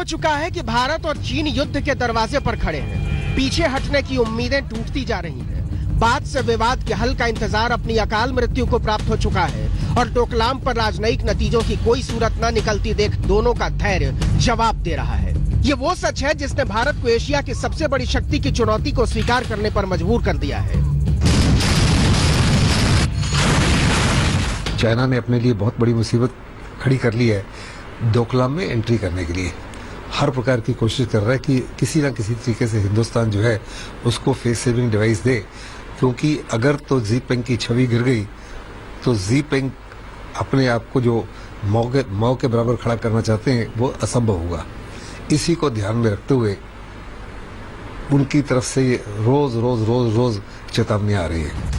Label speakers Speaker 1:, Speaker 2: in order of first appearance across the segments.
Speaker 1: चुका है कि भारत और चीन युद्ध के दरवाजे पर खड़े हैं। पीछे हटने की उम्मीदें टूटती जा रही हैं। बात से विवाद के हल का इंतजार अपनी अकाल मृत्यु को प्राप्त हो चुका है और डोकलाम पर राजनयिक नतीजों की कोई सूरत न निकलती देख दोनों का धैर्य जवाब दे रहा है। ये वो सच है जिसने भारत को एशिया की सबसे बड़ी शक्ति की चुनौती को स्वीकार करने पर मजबूर कर दिया है।
Speaker 2: चाइना ने अपने लिए बहुत बड़ी मुसीबत खड़ी कर ली है डोकलाम में एंट्री करने के लिए। हर प्रकार की कोशिश कर रहा है कि किसी ना किसी तरीके से हिंदुस्तान जो है उसको फेस सेविंग डिवाइस दे, क्योंकि अगर तो जीपेंग की छवि गिर गई तो जीपेंग अपने आप को जो मौ के बराबर खड़ा करना चाहते हैं वो असंभव होगा। इसी को ध्यान में रखते हुए उनकी तरफ से रोज चेतावनी आ रही है।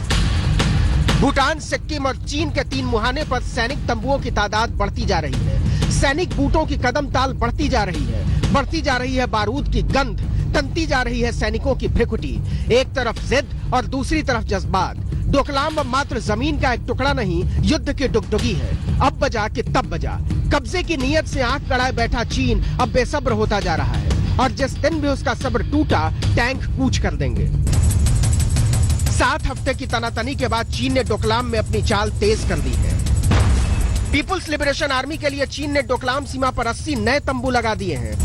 Speaker 1: भूटान, सिक्किम और चीन के 3 मुहाने पर सैनिक तंबुओं की तादाद बढ़ती जा रही है। सैनिक बूटों की कदम ताल बढ़ती जा रही है। बढ़ती जा रही है बारूद की गंध, तनती जा रही है सैनिकों की भ्रिकुटी। एक तरफ जिद और दूसरी तरफ जज्बात। डोकलाम अब मात्र जमीन का एक टुकड़ा नहीं, युद्ध की डुगडुगी है। अब बजा कि तब बजा। कब्जे की नीयत से आंख गड़ाए बैठा चीन अब बेसब्र होता जा रहा है और जिस दिन भी उसका सब्र टूटा, टैंक कूच कर देंगे। 7 हफ्ते की तनातनी के बाद चीन ने डोकलाम में अपनी चाल तेज कर दी है। पीपुल्स लिबरेशन आर्मी के लिए चीन ने डोकलाम सीमा पर 80 नए तंबू लगा दिए हैं।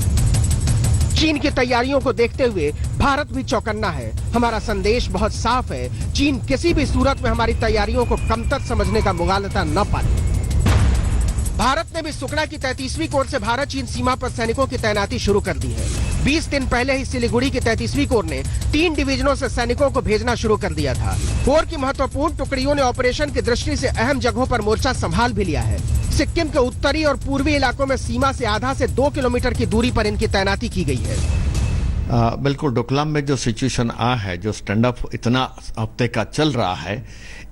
Speaker 1: चीन की तैयारियों को देखते हुए भारत भी चौकन्ना है। हमारा संदेश बहुत साफ है, चीन किसी भी सूरत में हमारी तैयारियों को कमतर समझने का मुगालता न पाले। भारत ने भी सुकड़ा की 33वीं कोर से भारत चीन सीमा पर सैनिकों की तैनाती शुरू कर दी है। 20 दिन पहले ही सिलीगुड़ी की 33वीं कोर ने 3 डिवीजनों से सैनिकों को भेजना शुरू कर दिया था। कोर की महत्वपूर्ण टुकड़ियों ने ऑपरेशन की दृष्टि से अहम जगहों पर मोर्चा संभाल भी लिया है। सिक्किम के उत्तरी और पूर्वी इलाकों में सीमा से आधा से 2 किलोमीटर की दूरी पर इनकी तैनाती की गई है।
Speaker 3: बिल्कुल, डोकलाम में जो सिचुएशन है, जो स्टैंड अप इतना हफ्ते का चल रहा है,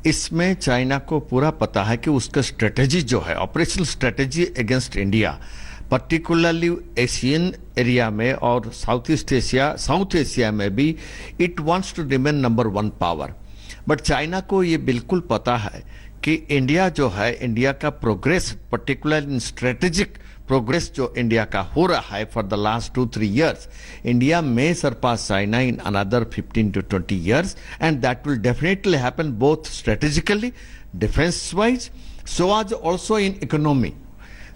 Speaker 3: इसमें चाइना को पूरा पता है कि उसका स्ट्रेटेजी जो है, operational strategy against India, particularly Asian area में और साउथ एशिया में भी, it wants to remain number 1 power. But China को ये बिल्कुल पता है कि इंडिया जो है, इंडिया का progress, particular in strategic progress जो इंडिया का हो रहा है for the last 2-3 years, India में surpass China in another 15 to 20 years, and that will definitely happen both strategically, defense wise, so as also in economy.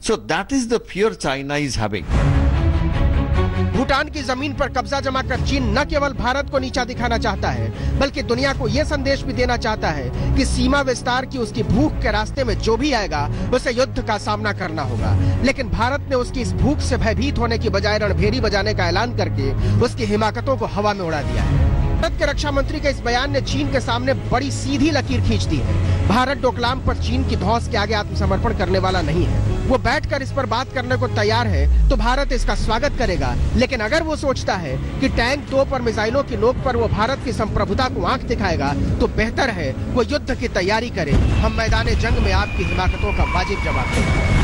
Speaker 3: So that is the fear China is having.
Speaker 1: Bhutan की जमीन पर कब्जा जमा कर चीन न केवल भारत को नीचा दिखाना चाहता है, बल्कि दुनिया को यह संदेश भी देना चाहता है कि सीमा विस्तार की उसकी भूख के रास्ते में जो भी आएगा उसे युद्ध का सामना करना होगा। लेकिन भारत ने उसकी इस भूख से भयभीत होने की बजाय रणभेरी बजाने का ऐलान करके उसकी हिमाकतों को हवा में उड़ा दिया है। भारत के रक्षा मंत्री के इस बयान ने चीन के सामने बड़ी सीधी लकीर खींच दी है। भारत डोकलाम पर चीन की धौंस के आगे आत्मसमर्पण करने वाला नहीं है। वो बैठकर इस पर बात करने को तैयार है तो भारत इसका स्वागत करेगा, लेकिन अगर वो सोचता है कि टैंक तोप और मिसाइलों की नोक पर वो भारत की संप्रभुता को आंख दिखाएगा तो बेहतर है वो युद्ध की तैयारी करे। हम मैदान जंग में आपकी हिमाकतों का वाजिब जवाब देंगे।